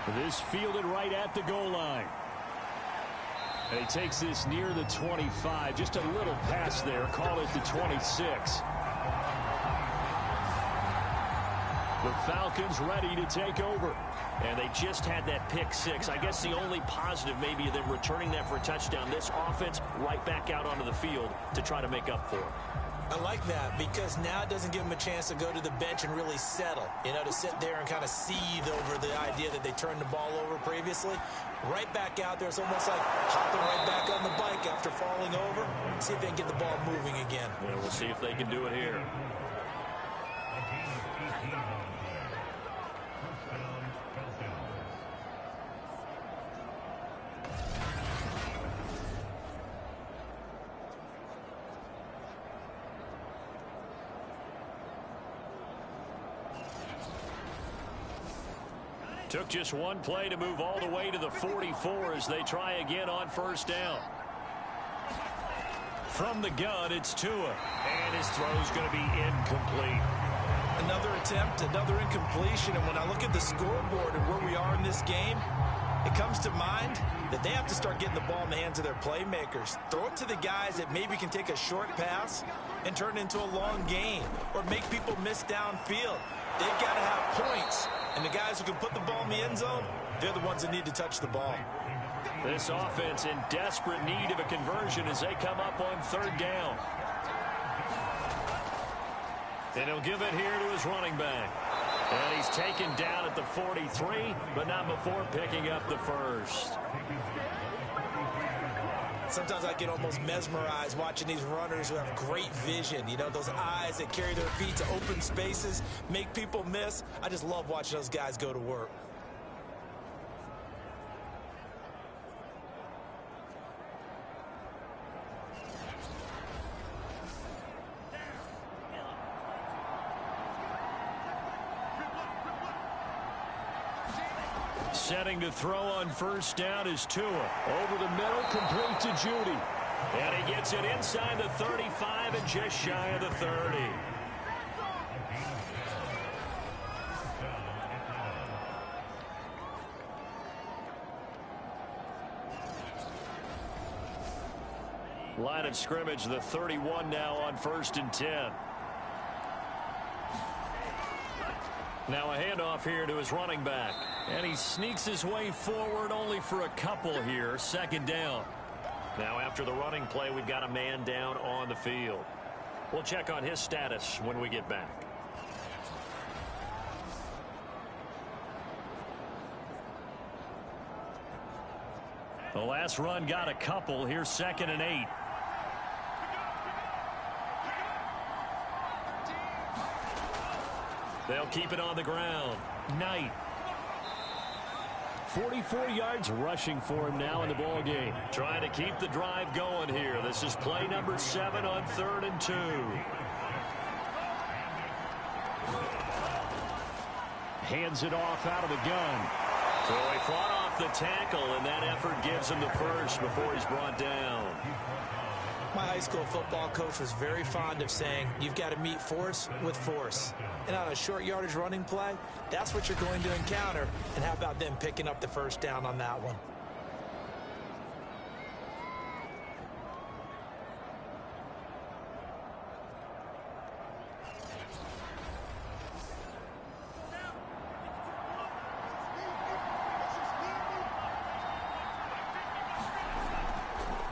This fielded right at the goal line. And he takes this near the 25. Just a little pass there. Call it the 26. The Falcons ready to take over. And they just had that pick six. I guess the only positive maybe of them returning that for a touchdown. This offense right back out onto the field to try to make up for it. I like that because now it doesn't give them a chance to go to the bench and really settle. You know, to sit there and kind of seethe over the idea that they turned the ball over previously. Right back out there. It's almost like hopping right back on the bike after falling over. See if they can get the ball moving again. Yeah, we'll see if they can do it here. Took just one play to move all the way to the 44 as they try again on first down. From the gun, it's Tua. And his throw's going to be incomplete. Another attempt, another incompletion. And when I look at the scoreboard and where we are in this game, it comes to mind that they have to start getting the ball in the hands of their playmakers. Throw it to the guys that maybe can take a short pass and turn it into a long gain or make people miss downfield. They've got to have points. And the guys who can put the ball in the end zone, they're the ones that need to touch the ball. This offense in desperate need of a conversion as they come up on third down. And he'll give it here to his running back. And he's taken down at the 43, but not before picking up the first. Sometimes I get almost mesmerized watching these runners who have great vision. You know, those eyes that carry their feet to open spaces, make people miss. I just love watching those guys go to work. Setting to throw on first down is Tua. Over the middle, complete to Judy. And he gets it inside the 35 and just shy of the 30. Line of scrimmage, the 31 now on 1st and 10. Now a handoff here to his running back. And he sneaks his way forward only for a couple here. 2nd down. Now after the running play, we've got a man down on the field. We'll check on his status when we get back. The last run got a couple. Here's 2nd and 8. They'll keep it on the ground. Knight. 44 yards rushing for him now in the ball game. Trying to keep the drive going here. This is play number 7 on 3rd and 2. Hands it off out of the gun. So he fought off the tackle, and that effort gives him the first before he's brought down. My high school football coach was very fond of saying, you've got to meet force with force. And on a short yardage running play, that's what you're going to encounter. And how about them picking up the first down on that one?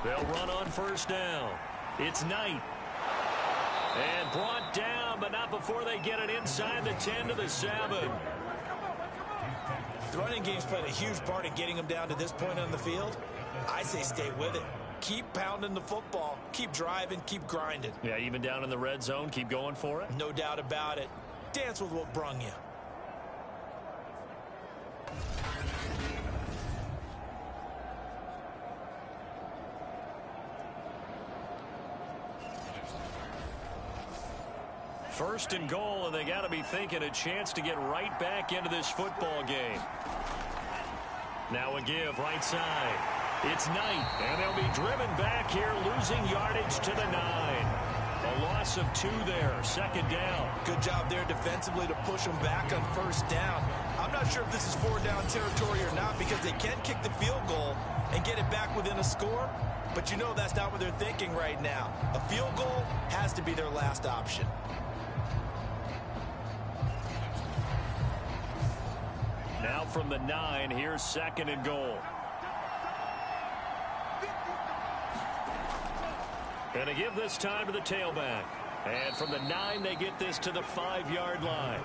They'll run on first down. It's Knight. And brought down, but not before they get it inside the 10 to the 7. The running game's played a huge part in getting them down to this point on the field. I say stay with it. Keep pounding the football. Keep driving. Keep grinding. Yeah, even down in the red zone, keep going for it. No doubt about it. Dance with what brung you. First and goal, and they got to be thinking a chance to get right back into this football game. Now a give right side. It's Knight, and they'll be driven back here, losing yardage to the 9. A loss of 2 there, 2nd down. Good job there defensively to push them back on first down. I'm not sure if this is 4-down territory or not because they can kick the field goal and get it back within a score. But you know that's not what they're thinking right now. A field goal has to be their last option. Now from the 9, here's 2nd and goal. And to give this time to the tailback. And from the 9, they get this to the 5-yard line.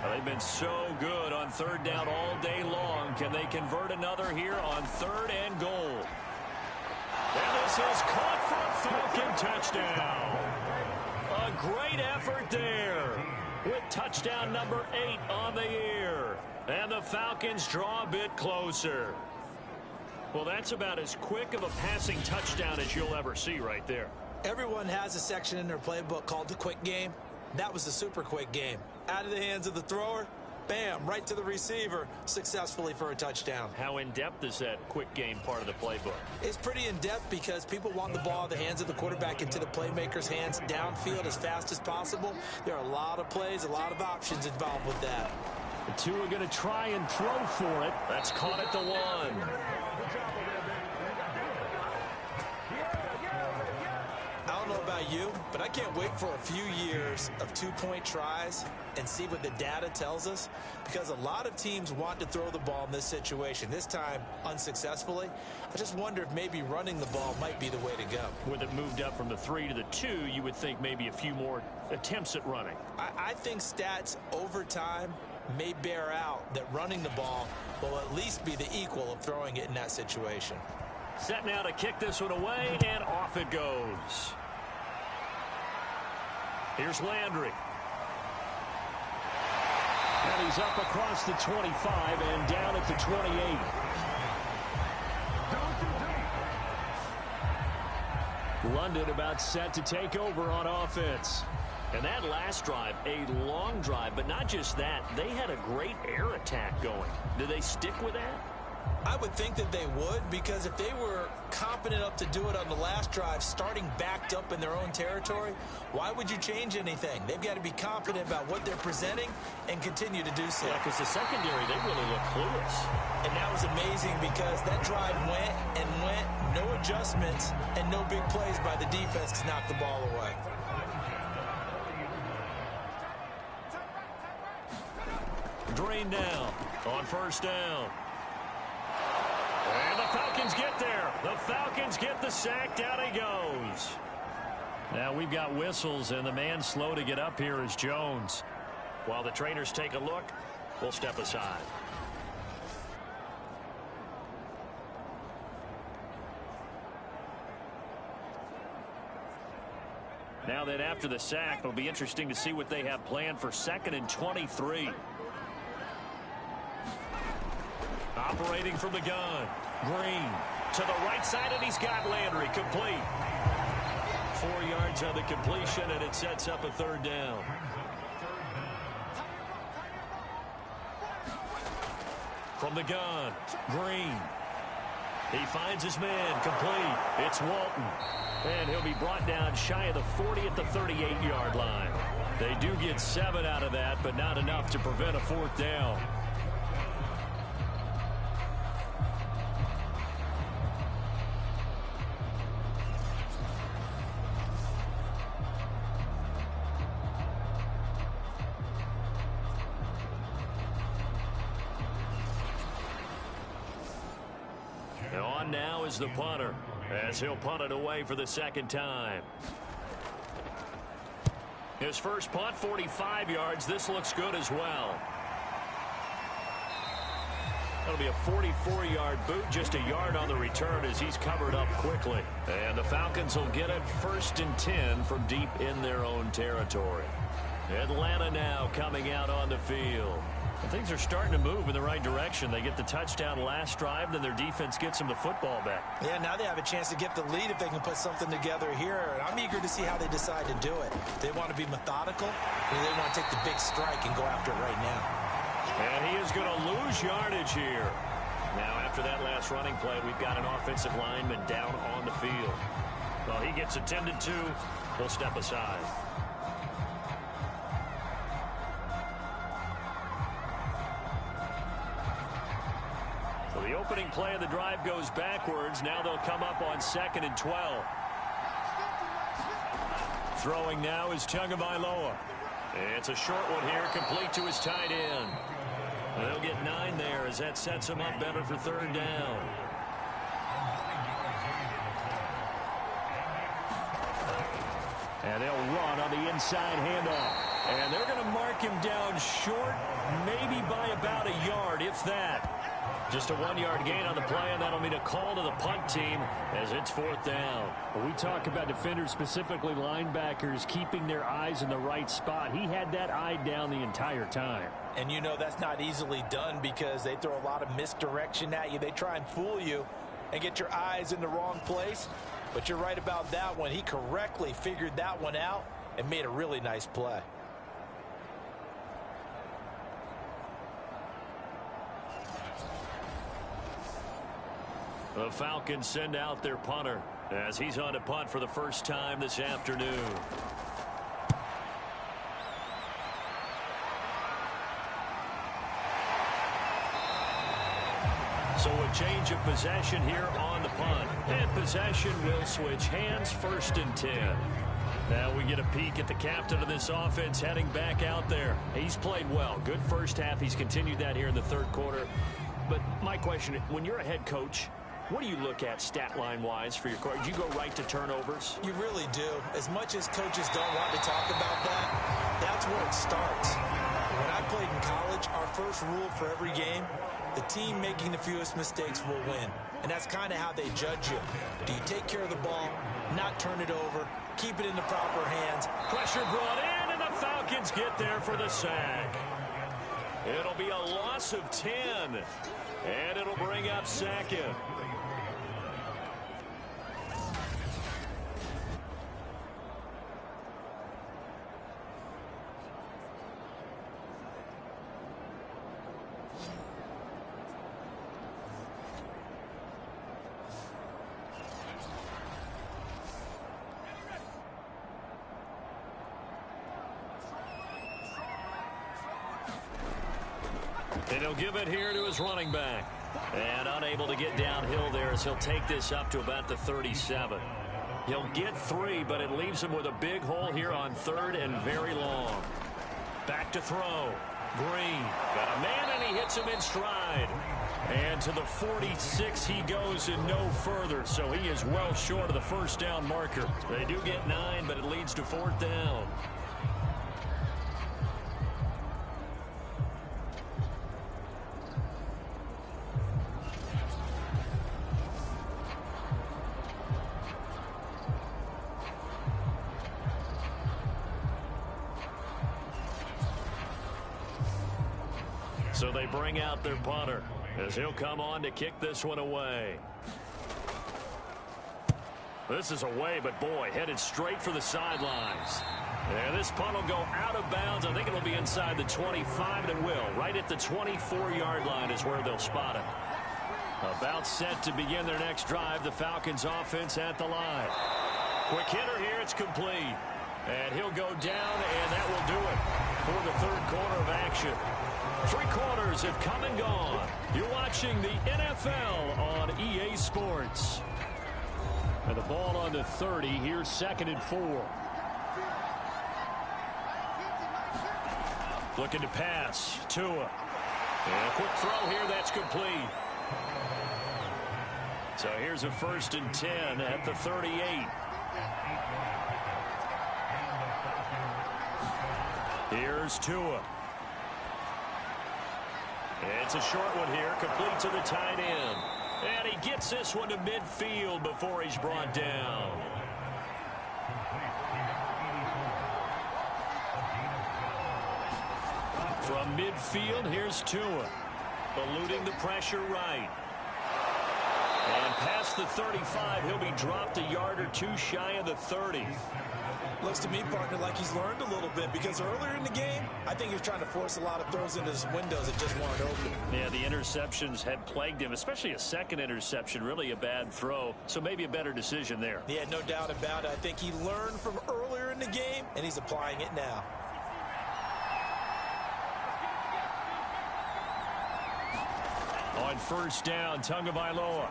Well, they've been so good on 3rd down all day long. Can they convert another here on 3rd and goal? And this is caught for a Falcon touchdown. A great effort there with touchdown number 8 on the year. And the Falcons draw a bit closer. Well, that's about as quick of a passing touchdown as you'll ever see right there. Everyone has a section in their playbook called the quick game. That was the super quick game. Out of the hands of the thrower, bam, right to the receiver, successfully for a touchdown. How in-depth is that quick game part of the playbook? It's pretty in-depth because people want the ball in the hands of the quarterback into the playmaker's hands downfield as fast as possible. There are a lot of plays, a lot of options involved with that. The two are going to try and throw for it. That's caught at the 1. I don't know about you, but I can't wait for a few years of 2-point tries and see what the data tells us, because a lot of teams want to throw the ball in this situation, this time unsuccessfully. I just wonder if maybe running the ball might be the way to go. With it moved up from the 3 to the 2, you would think maybe a few more attempts at running. I think stats over time may bear out that running the ball will at least be the equal of throwing it in that situation. Set now to kick this one away, and off it goes. Here's Landry. And he's up across the 25 and down at the 28. London about set to take over on offense. And that last drive, a long drive, but not just that. They had a great air attack going. Do they stick with that? I would think that they would, because if they were competent enough to do it on the last drive, starting backed up in their own territory, why would you change anything? They've got to be confident about what they're presenting and continue to do so. Yeah, because the secondary, they really look clueless. And that was amazing because that drive went and went, no adjustments, and no big plays by the defense to knock the ball away. Drained down on 1st down. And the Falcons get there. The Falcons get the sack. Down he goes. Now we've got whistles, and the man slow to get up here is Jones. While the trainers take a look, we'll step aside. Now then, after the sack, it'll be interesting to see what they have planned for 2nd and 23. Operating from the gun. Green to the right side, and he's got Landry complete. 4 yards on the completion, and it sets up a 3rd down. From the gun, Green. He finds his man, complete. It's Walton. And he'll be brought down shy of the 40 at the 38-yard line. They do get 7 out of that, but not enough to prevent a 4th down. On now is the punter, as he'll punt it away for the 2nd time. His first punt, 45 yards. This looks good as well. That'll be a 44-yard boot, just a yard on the return as he's covered up quickly. And the Falcons will get it 1st and 10 from deep in their own territory. Atlanta now coming out on the field. And things are starting to move in the right direction. They get the touchdown last drive, then their defense gets them the football back. Yeah, now they have a chance to get the lead if they can put something together here. And I'm eager to see how they decide to do it. They want to be methodical, or they want to take the big strike and go after it right now. And he is going to lose yardage here. Now, after that last running play, we've got an offensive lineman down on the field. Well, he gets attended to. We'll step aside. The opening play of the drive goes backwards. Now they'll come up on 2nd and 12. Throwing now is Tagovailoa. It's a short one here, complete to his tight end. They'll get 9 there as that sets him up better for 3rd down. And they'll run on the inside handoff. And they're going to mark him down short, maybe by about a yard, if that. Just a 1-yard gain on the play, and that'll mean a call to the punt team as it's 4th down. When we talk about defenders, specifically linebackers, keeping their eyes in the right spot. He had that eye down the entire time. And you know that's not easily done because they throw a lot of misdirection at you. They try and fool you and get your eyes in the wrong place. But you're right about that one. He correctly figured that one out and made a really nice play. The Falcons send out their punter as he's on to punt for the first time this afternoon. So a change of possession here on the punt. And possession will switch hands, 1st and 10. Now we get a peek at the captain of this offense heading back out there. He's played well. Good first half. He's continued that here in the 3rd quarter. But my question, when you're a head coach, what do you look at stat line-wise for your coach? Do you go right to turnovers? You really do. As much as coaches don't want to talk about that, that's where it starts. When I played in college, our first rule for every game, the team making the fewest mistakes will win. And that's kind of how they judge you. Do you take care of the ball, not turn it over, keep it in the proper hands? Pressure brought in, and the Falcons get there for the sack. It'll be a loss of 10, and it'll bring up 2nd. And he'll give it here to his running back. And unable to get downhill there as he'll take this up to about the 37. He'll get 3, but it leaves him with a big hole here on 3rd and very long. Back to throw. Green. Got a man, and he hits him in stride. And to the 46 he goes and no further. So he is well short of the 1st down marker. They do get 9, but it leads to 4th down. So they bring out their punter as he'll come on to kick this one away. This is away, but boy, headed straight for the sidelines. And this punt will go out of bounds. I think it'll be inside the 25, and it will. Right at the 24-yard line is where they'll spot it. About set to begin their next drive. The Falcons offense at the line. Quick hitter here. It's complete. And he'll go down, and that will do it for the 3rd quarter of action. 3 quarters have come and gone. You're watching the NFL on EA Sports. And the ball on the 30. Here's 2nd and 4. Looking to pass. Tua. And a quick throw here. That's complete. So here's a 1st and 10 at the 38. Here's Tua. It's a short one here, complete to the tight end. And he gets this one to midfield before he's brought down. From midfield, here's Tua. Eluding the pressure right. And past the 35, he'll be dropped a yard or 2 shy of the 30. Looks to me, partner, like he's learned a little bit because earlier in the game, I think he was trying to force a lot of throws into his windows that just weren't open. Yeah, the interceptions had plagued him, especially a second interception, really a bad throw. So maybe a better decision there. Yeah, no doubt about it. I think he learned from earlier in the game, and he's applying it now. On first down, Tagovailoa.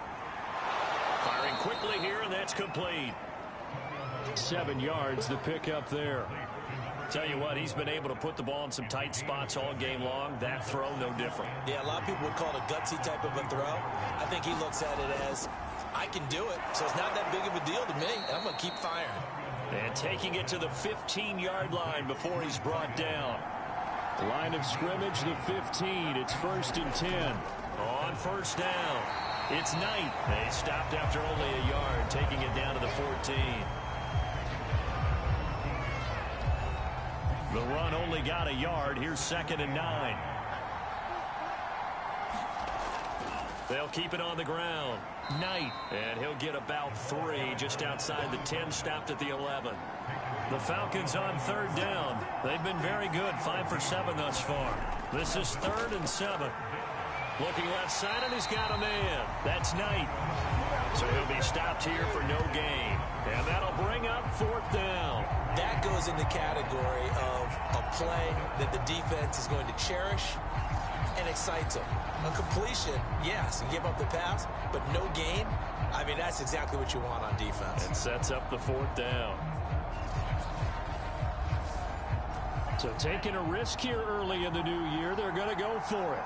Firing quickly here, and that's complete. 7 yards, the pickup there. Tell you what, he's been able to put the ball in some tight spots all game long. That throw, no different. Yeah, a lot of people would call it a gutsy type of a throw. I think he looks at it as, I can do it, so it's not that big of a deal to me. I'm going to keep firing. And taking it to the 15-yard line before he's brought down. Line of scrimmage, the 15. It's 1st and 10. On first down, it's Knight. They stopped after only a yard, taking it down to the 14. The run only got a yard. Here's 2nd and 9. They'll keep it on the ground. Knight, and he'll get about 3 just outside the 10, stopped at the 11. The Falcons on 3rd down. They've been very good, 5 for 7 thus far. This is 3rd and 7. Looking left side, and he's got a man. That's Knight. So he'll be stopped here for no gain. And that'll bring up 4th down. That goes in the category of a play that the defense is going to cherish and excites them. A completion, yes, you give up the pass, but no gain. I mean, that's exactly what you want on defense. And sets up the 4th down. So taking a risk here early in the new year, they're going to go for it.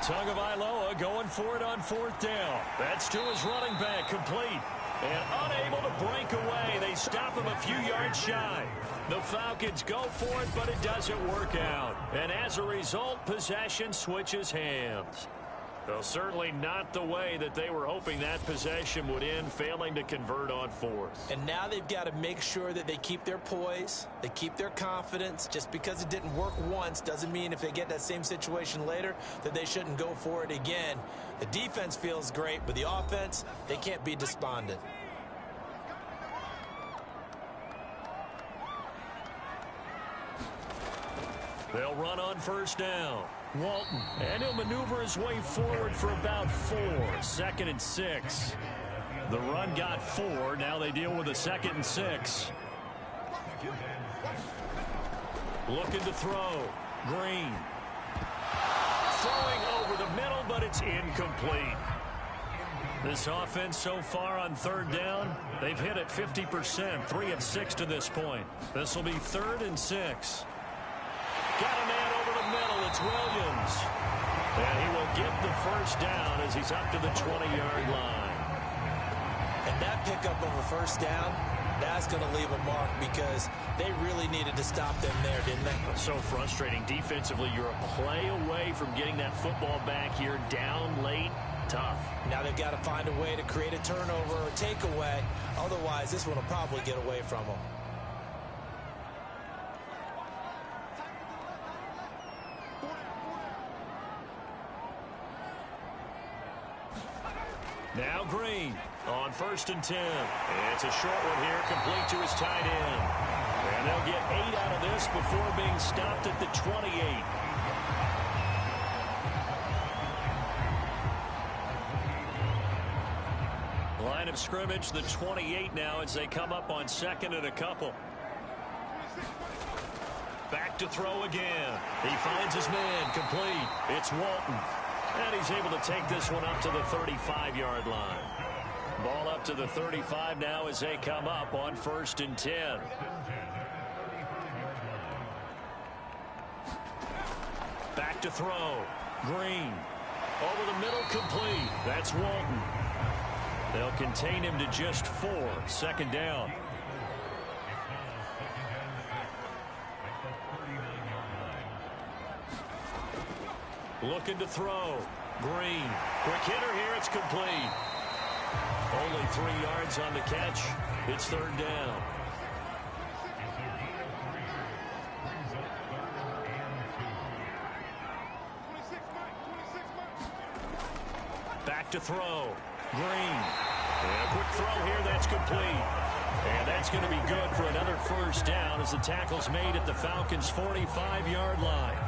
Tagovailoa going for it on 4th down. That's to his running back, complete. And unable to break away. They stop him a few yards shy. The Falcons go for it, but it doesn't work out. And as a result, possession switches hands. Well, certainly not the way that they were hoping that possession would end, failing to convert on 4th. And now they've got to make sure that they keep their poise, they keep their confidence. Just because it didn't work once doesn't mean if they get that same situation later that they shouldn't go for it again. The defense feels great, but the offense, they can't be despondent. They'll run on first down. Walton, and he'll maneuver his way forward for about 4. 2nd and 6. The run got 4. Now they deal with a 2nd and 6. Looking to throw. Green. Throwing over the middle, but it's incomplete. This offense so far on 3rd down, they've hit it 50%, 3 of 6 to this point. This will be 3rd and 6. Got a man over the middle. It's Williams. And he will get the 1st down as he's up to the 20-yard line. And that pickup of a 1st down, that's going to leave a mark because they really needed to stop them there, didn't they? So frustrating. Defensively, you're a play away from getting that football back here down late. Tough. Now they've got to find a way to create a turnover or a takeaway. Otherwise, this one will probably get away from them. Now Green on 1st and 10. It's a short one here, complete to his tight end. And they'll get 8 out of this before being stopped at the 28. Line of scrimmage, the 28 now as they come up on 2nd and a couple. Back to throw again. He finds his man, complete. It's Walton. And he's able to take this one up to the 35-yard line. Ball up to the 35 now as they come up on 1st and 10. Back to throw. Green. Over the middle, complete. That's Walton. They'll contain him to just 4. 2nd down. Looking to throw. Green. Quick hitter here. It's complete. Only 3 yards on the catch. It's 3rd down. Back to throw. Green. And a quick throw here. That's complete. And that's going to be good for another 1st down as the tackle's made at the Falcons' 45-yard line.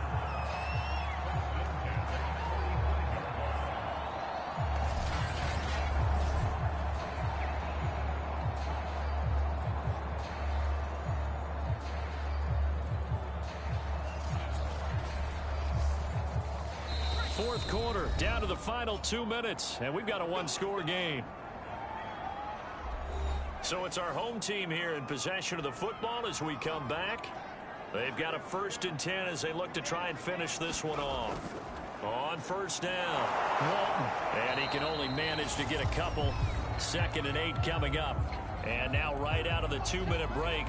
fourth quarter, down to the final 2 minutes, and we've got a one-score game. So it's our home team here in possession of the football as we come back. They've got a 1st and 10 as they look to try and finish this one off. On first down, Walton. And he can only manage to get a couple. 2nd and 8 coming up. And now right out of the 2-minute break,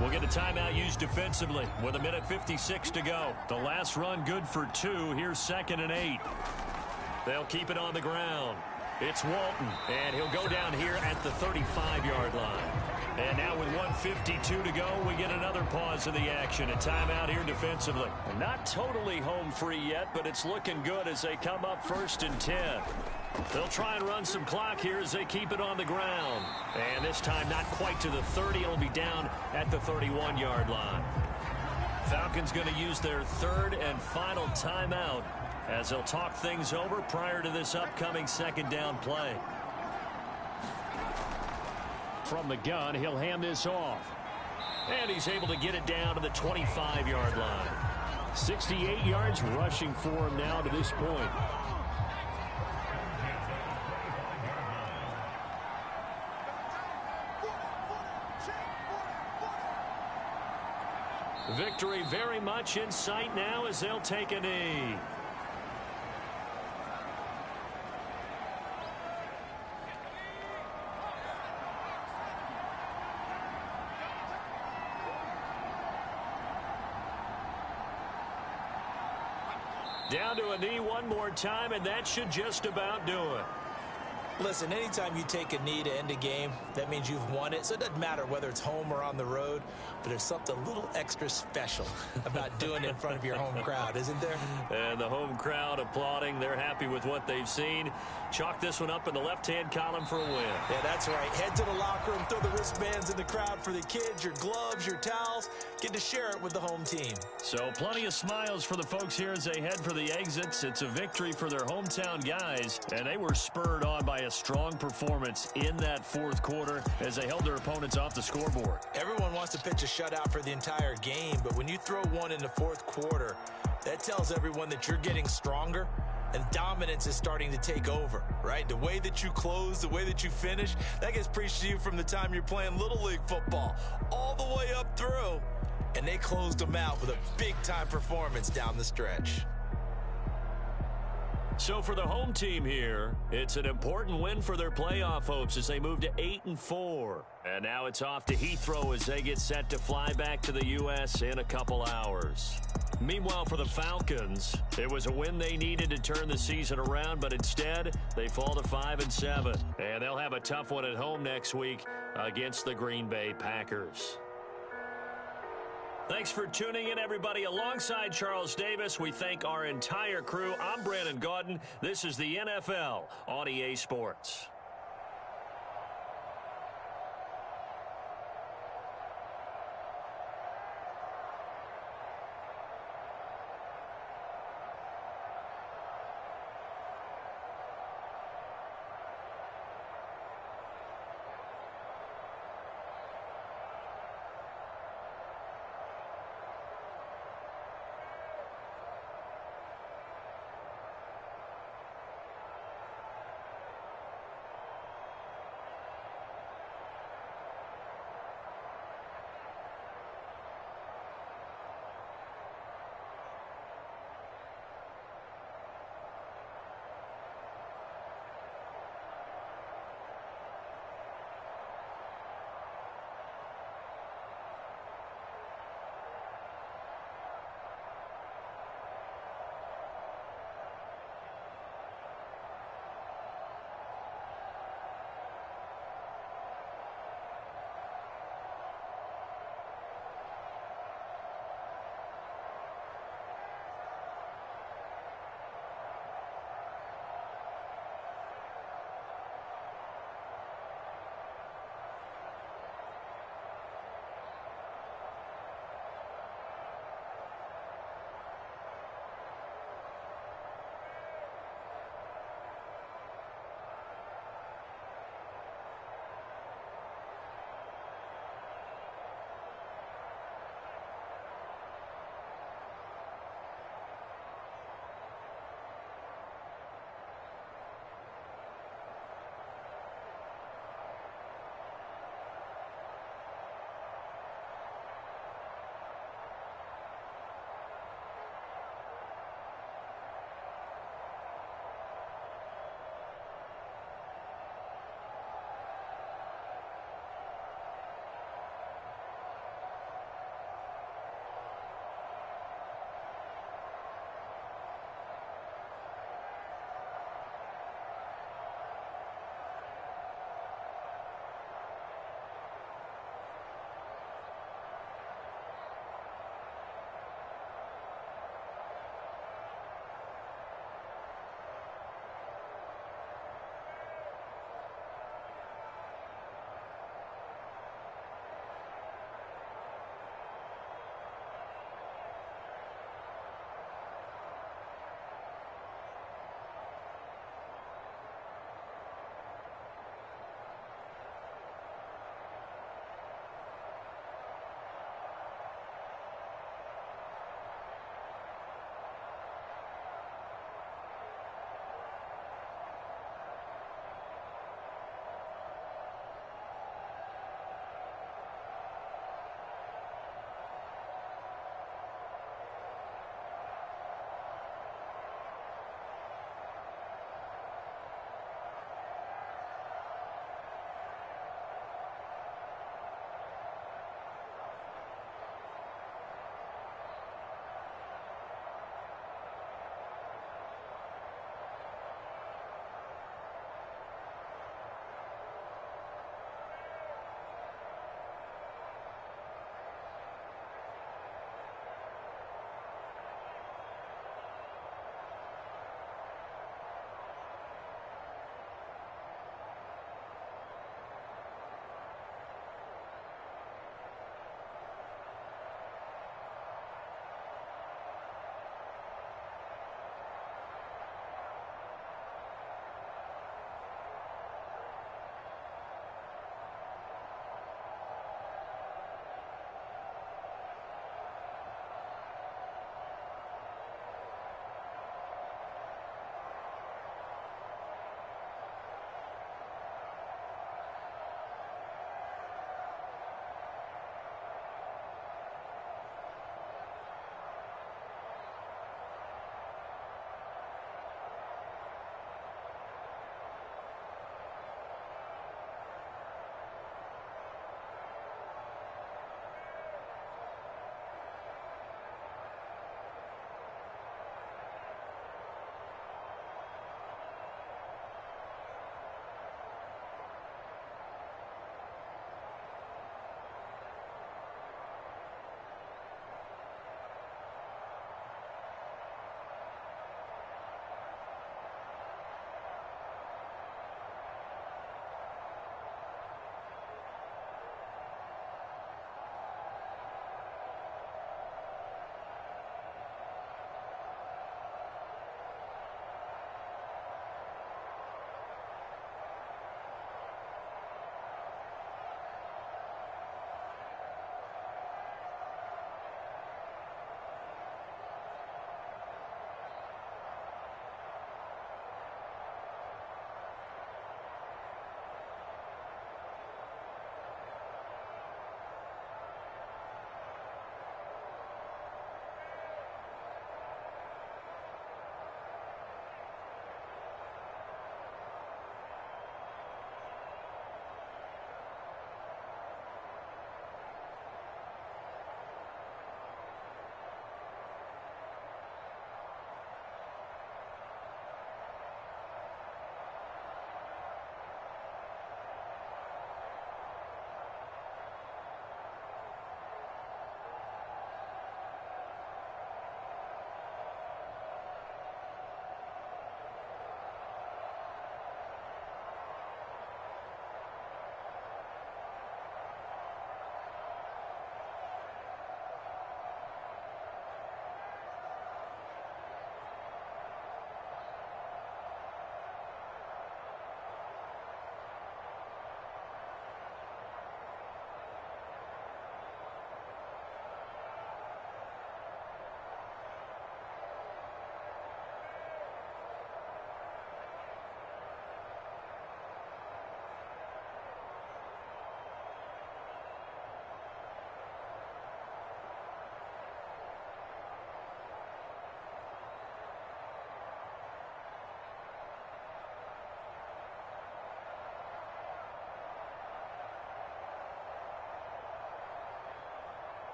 we'll get a timeout used defensively with 1:56 to go. The last run good for 2. Here's 2nd and 8. They'll keep it on the ground. It's Walton, and he'll go down here at the 35-yard line. And now with 1:52 to go, we get another pause of the action. A timeout here defensively. Not totally home free yet, but it's looking good as they come up 1st and 10. They'll try and run some clock here as they keep it on the ground. And this time not quite to the 30. It'll be down at the 31-yard line. Falcons going to use their 3rd and final timeout as they'll talk things over prior to this upcoming 2nd down play. From the gun, he'll hand this off. And he's able to get it down to the 25-yard line. 68 yards rushing for him now to this point. Victory very much in sight now as they'll take a knee. Down to a knee one more time, and that should just about do it. Listen, anytime you take a knee to end a game, that means you've won it. So it doesn't matter whether it's home or on the road, but there's something a little extra special about doing it in front of your home crowd, isn't there? And the home crowd applauding. They're happy with what they've seen. Chalk this one up in the left-hand column for a win. Yeah, that's right. Head to the locker room, throw the wristbands in the crowd for the kids, your gloves, your towels. Get to share it with the home team. So plenty of smiles for the folks here as they head for the exits. It's a victory for their hometown guys, and they were spurred on by a strong performance in that 4th quarter as they held their opponents off the scoreboard. Everyone wants to pitch a shutout for the entire game, but when you throw one in the 4th quarter, that tells everyone that you're getting stronger and dominance is starting to take over, right? The way that you close, the way that you finish, that gets preached to you from the time you're playing Little League football all the way up through, and they closed them out with a big-time performance down the stretch. So for the home team here, it's an important win for their playoff hopes as they move to 8-4. And now it's off to Heathrow as they get set to fly back to the U.S. in a couple hours. Meanwhile, for the Falcons, it was a win they needed to turn the season around, but instead they fall to 5-7. And they'll have a tough one at home next week against the Green Bay Packers. Thanks for tuning in, everybody. Alongside Charles Davis, we thank our entire crew. I'm Brandon Gaudin. This is the NFL on EA Sports.